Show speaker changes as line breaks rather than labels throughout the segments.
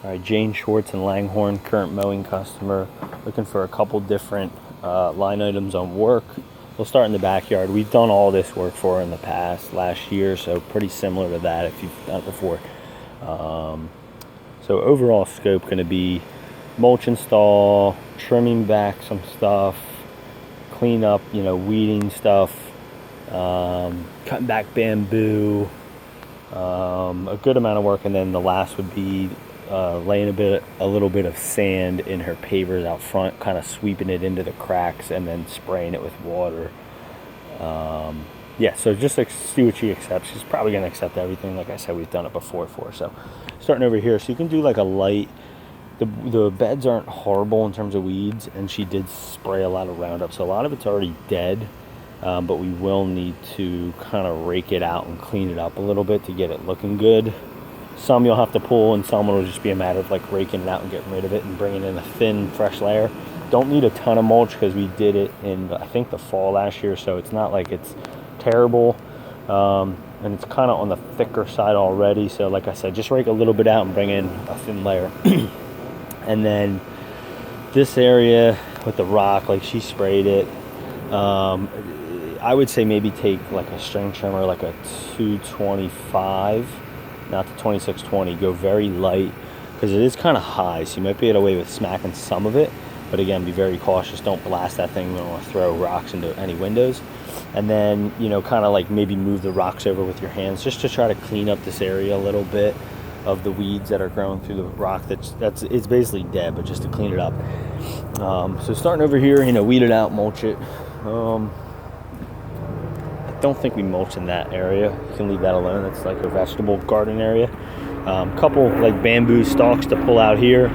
All right, Jane Schwartz in Langhorne, current mowing customer, looking for a couple different line items on work. We'll start in the backyard. We've done all this work for her in the past, last year, so pretty similar to that if you've done it before. So overall scope going to be mulch install, trimming back some stuff, clean up, weeding stuff, cutting back bamboo, a good amount of work, and then the last would be laying a little bit of sand in her pavers out front, kind of sweeping it into the cracks and then spraying it with water. Yeah, so just see what she accepts. She's probably going to accept everything. Like I said, we've done it before for her. So starting over here, so you can do like a light, the beds aren't horrible in terms of weeds, and she did spray a lot of Roundup, so a lot of it's already dead, but we will need to kind of rake it out and clean it up a little bit to get it looking good. Some you'll have to pull, and some will just be a matter of like raking it out and getting rid of it and bringing in a thin, fresh layer. Don't need a ton of mulch because we did it in, I think, the fall last year, so it's not like it's terrible. And it's kind of on the thicker side already, so like I said, just rake a little bit out and bring in a thin layer. And then this area with the rock, like she sprayed it. I would say maybe take like a string trimmer, like a 225, not the 2620. Go very light because it is kind of high, so you might be able to get away with smacking some of it. But again, be very cautious. Don't blast that thing. You don't want to throw rocks into any windows. And then, kind of like maybe move the rocks over with your hands just to try to clean up this area a little bit of the weeds that are growing through the rock. It's basically dead, but just to clean it up. So starting over here, weed it out, mulch it. I don't think we mulch in that area. You can leave that alone. That's like a vegetable garden area. Couple like bamboo stalks to pull out here.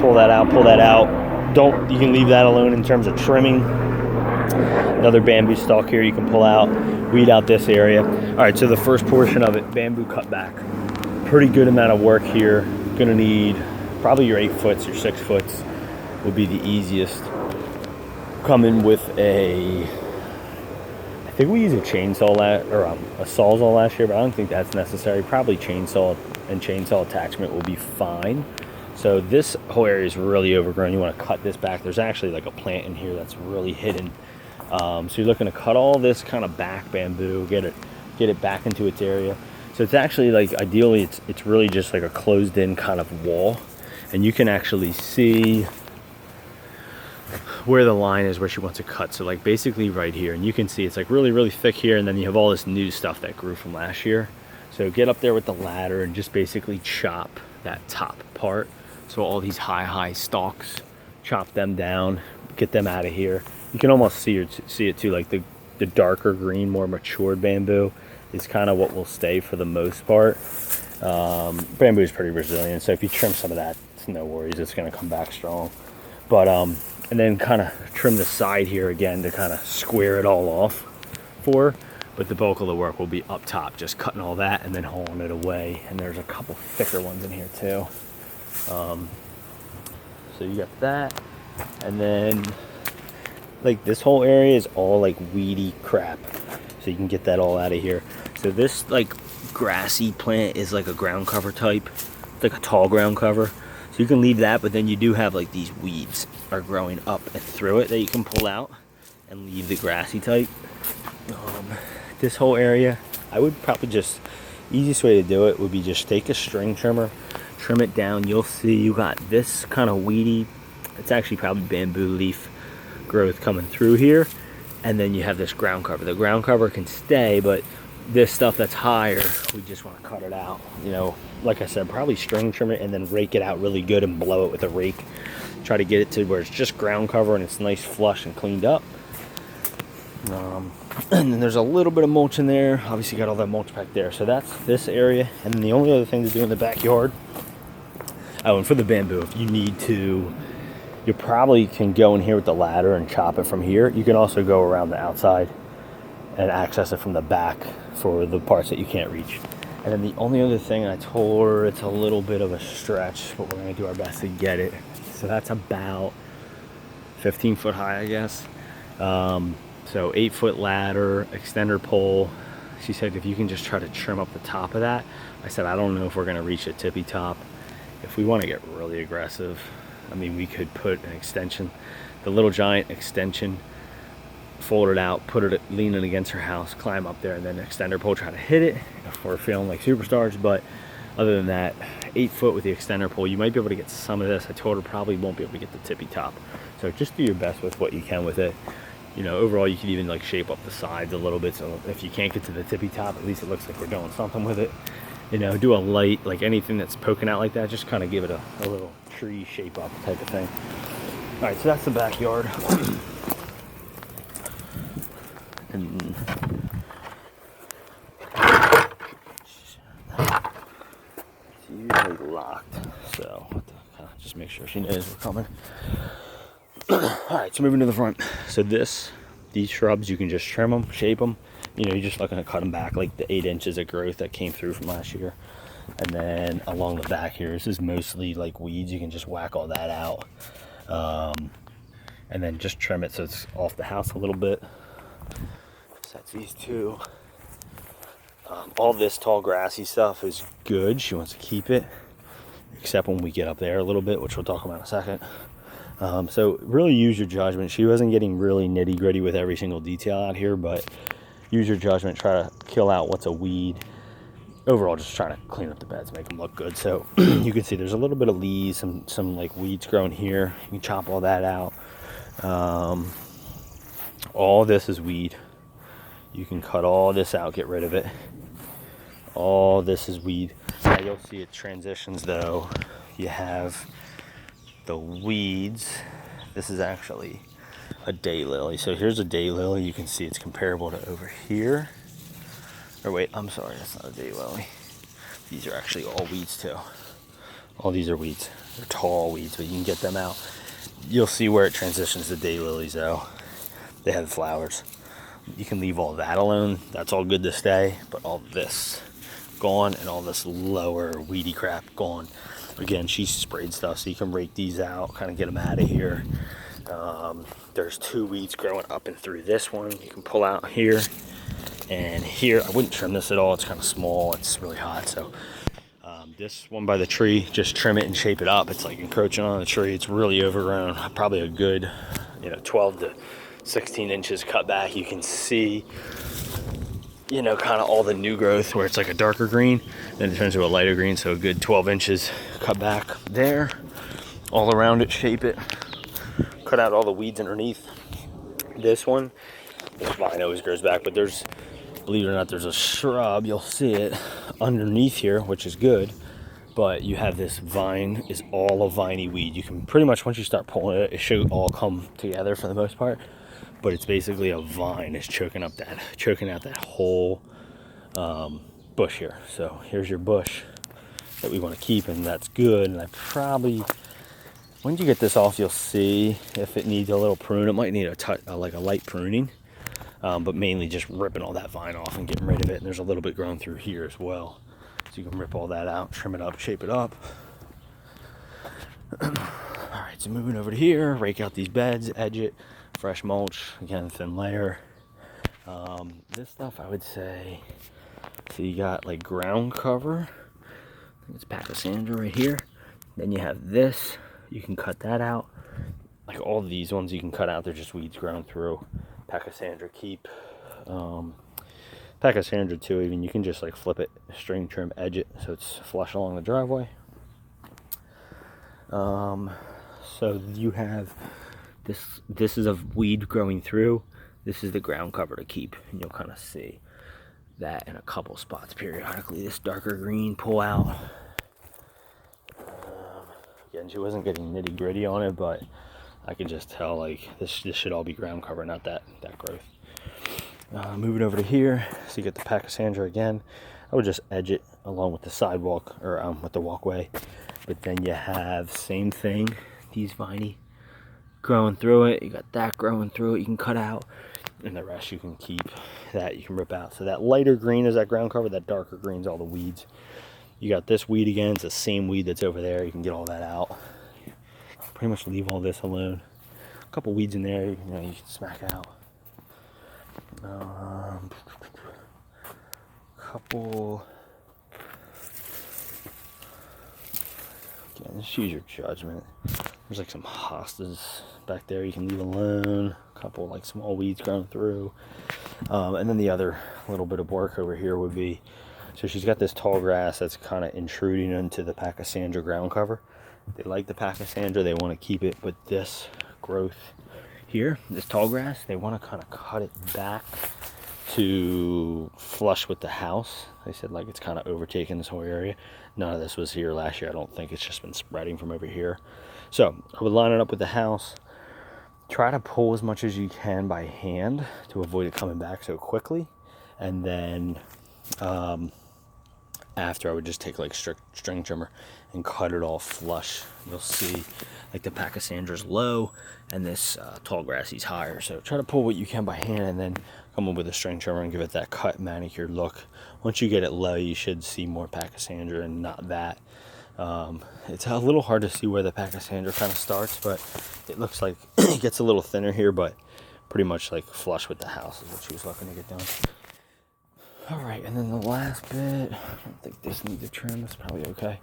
Pull that out. You can leave that alone in terms of trimming. Another bamboo stalk here you can pull out. Weed out this area. All right, so the first portion of it, bamboo cut back. Pretty good amount of work here. Gonna need probably your 8 foots, your 6 foots would be the easiest. Come in with I think we used a chainsaw or a sawzall last year, but I don't think that's necessary. Probably chainsaw and chainsaw attachment will be fine. So this whole area is really overgrown. You want to cut this back. There's actually like a plant in here that's really hidden. So you're looking to cut all this kind of back bamboo, get it back into its area. So it's actually like, ideally, it's really just like a closed in kind of wall. And you can actually see where the line is where she wants to cut. So like basically right here, and you can see it's like really, really thick here. And then you have all this new stuff that grew from last year. So get up there with the ladder and just basically chop that top part. So all these high stalks, chop them down, get them out of here. You can almost see it too, like the darker green, more matured bamboo is kind of what will stay for the most part. Bamboo is pretty resilient, so if you trim some of that, it's no worries, it's going to come back strong. But and then kind of trim the side here again to kind of square it all off for her. But the bulk of the work will be up top, just cutting all that and then hauling it away. And there's a couple thicker ones in here too. So you got that, and then like this whole area is all like weedy crap, so you can get that all out of here. So this like grassy plant is like a ground cover type. It's like a tall ground cover, so you can leave that, but then you do have like these weeds are growing up and through it that you can pull out and leave the grassy type. This whole area, I would probably just, easiest way to do it would be just take a string trimmer, trim it down. You'll see you got this kind of weedy, it's actually probably bamboo leaf growth coming through here, and then you have this ground cover. The ground cover can stay, but this stuff that's higher, we just want to cut it out. Like I said, probably string trim it and then rake it out really good and blow it with a rake. Try to get it to where it's just ground cover and it's nice, flush, and cleaned up. And then there's a little bit of mulch in there. Obviously got all that mulch back there. So that's this area. And then the only other thing to do in the backyard, and for the bamboo, if you need to, you probably can go in here with the ladder and chop it from here. You can also go around the outside and access it from the back for the parts that you can't reach. And then the only other thing, I told her it's a little bit of a stretch, but we're gonna do our best to get it. So that's about 15 foot high, I guess. So 8 foot ladder, extender pole. She said if you can just try to trim up the top of that. I said I don't know if we're gonna reach a tippy top. if we want to get really aggressive, I mean, we could put an extension, the Little Giant extension, fold it out, put it leaning against her house, climb up there, and then extender pole, try to hit it if we're feeling like superstars. But other than that, 8 foot with the extender pole, you might be able to get some of this. I told her probably won't be able to get the tippy top. So just do your best with what you can with it. You know, overall, you could even like shape up the sides a little bit. So if you can't get to the tippy top, at least it looks like we're doing something with it. You know, do a light, like anything that's poking out like that, just kind of give it a little tree shape up type of thing. All right, so that's the backyard. And it's usually locked, so just make sure she knows we're coming. All right, so moving to the front. So these shrubs, you can just trim them, shape them. You know, you're just looking to cut them back like the 8 inches of growth that came through from last year. And then along the back here, this is mostly like weeds. You can just whack all that out. And then just trim it so it's off the house a little bit. So that's these two. All this tall grassy stuff is good. She wants to keep it, except when we get up there a little bit, which we'll talk about in a second. So really use your judgment. She wasn't getting really nitty gritty with every single detail out here, but use your judgment. Try to kill out what's a weed. Overall, just trying to clean up the beds, make them look good. So you can see there's a little bit of leaves, some like weeds growing here. You can chop all that out. All this is weed. You can cut all this out, get rid of it. All this is weed. Now you'll see it transitions though. You have the weeds. This is actually a daylily. So here's a daylily. You can see it's comparable to over here. Or wait, I'm sorry, that's not a daylily. These are actually all weeds too. All these are weeds. They're tall weeds, but you can get them out. You'll see where it transitions to daylilies though. They have flowers. You can leave all that alone. That's all good to stay, but all this gone and all this lower weedy crap gone. Again, she sprayed stuff, so you can rake these out, kind of get them out of here. There's 2 weeds growing up and through this one. You can pull out here and here. I wouldn't trim this at all. It's kind of small. It's really hot, so this one by the tree, just trim it and shape it up. It's like encroaching on the tree. It's really overgrown. Probably a good, 12 to 16 inches cut back. You can see, kind of all the new growth where it's like a darker green, then it turns to a lighter green. So a good 12 inches cut back there. All around it, shape it. Cut out all the weeds underneath. This vine always grows back, but believe it or not, there's a shrub. You'll see it underneath here, which is good. But you have this vine is all a viney weed. You can pretty much, once you start pulling it, it should all come together for the most part. But it's basically a vine is choking out that whole bush here. So here's your bush that we want to keep, and that's good. And once you get this off, you'll see if it needs a little prune. It might need like a light pruning, but mainly just ripping all that vine off and getting rid of it. And there's a little bit growing through here as well. So you can rip all that out, trim it up, shape it up. All right, so moving over to here, rake out these beds, edge it, fresh mulch, again, thin layer. This stuff, I would say, so you got like ground cover. I think it's Pachysandra right here. Then you have this, you can cut that out. Like all of these ones you can cut out, they're just weeds growing through. Pachysandra keep. Pachysandra too, even you can just like flip it, string trim, edge it so it's flush along the driveway. So you have this is a weed growing through. This is the ground cover to keep, and you'll kind of see that in a couple spots periodically. This darker green pull out. Again, she wasn't getting nitty gritty on it, but I can just tell like this should all be ground cover, not that growth. Moving over to here, so you get the Pachysandra again. I would just edge it along with the sidewalk or with the walkway. But then you have same thing, these viney growing through it. You got that growing through it. You can cut out, and the rest you can keep. That you can rip out. So that lighter green is that ground cover. That darker green is all the weeds. You got this weed again. It's the same weed that's over there. You can get all that out. Pretty much leave all this alone. A couple weeds in there, you can smack out. just use your judgment. There's like some hostas back there you can leave alone. A couple like small weeds growing through. And then the other little bit of work over here would be, so she's got this tall grass that's kind of intruding into the Pachysandra ground cover. They like the Pachysandra, they want to keep it, but this growth here, this tall grass, they want to kind of cut it back to flush with the house. They said like it's kind of overtaken this whole area. None of this was here last year. I don't think. It's just been spreading from over here. So I would line it up with the house. Try to pull as much as you can by hand to avoid it coming back so quickly. And then after, I would just take like string trimmer and cut it all flush. You'll see like the Pachysandra's low and this tall grassy's higher. So try to pull what you can by hand and then come up with a string trimmer and give it that cut manicured look. Once you get it low, you should see more Pachysandra and not that. It's a little hard to see where the Pachysandra kind of starts, but it looks like it gets a little thinner here, but pretty much like flush with the house is what she was looking to get done. All right, and then the last bit, I don't think this needs a trim. That's probably okay.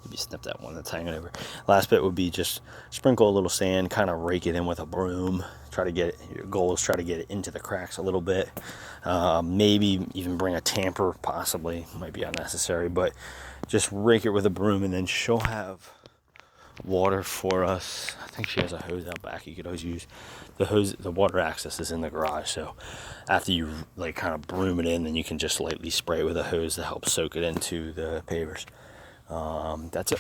Maybe snip that one that's hanging over. Last bit would be just sprinkle a little sand, kind of rake it in with a broom. Try to get it, your goal is try to get it into the cracks a little bit. Maybe even bring a tamper, possibly. Might be unnecessary, but just rake it with a broom, and then she'll have water for us. I think she has a hose out back. You could always use the hose. The water access is in the garage, so after you like kind of broom it in, then you can just lightly spray it with a hose to help soak it into the pavers. That's it.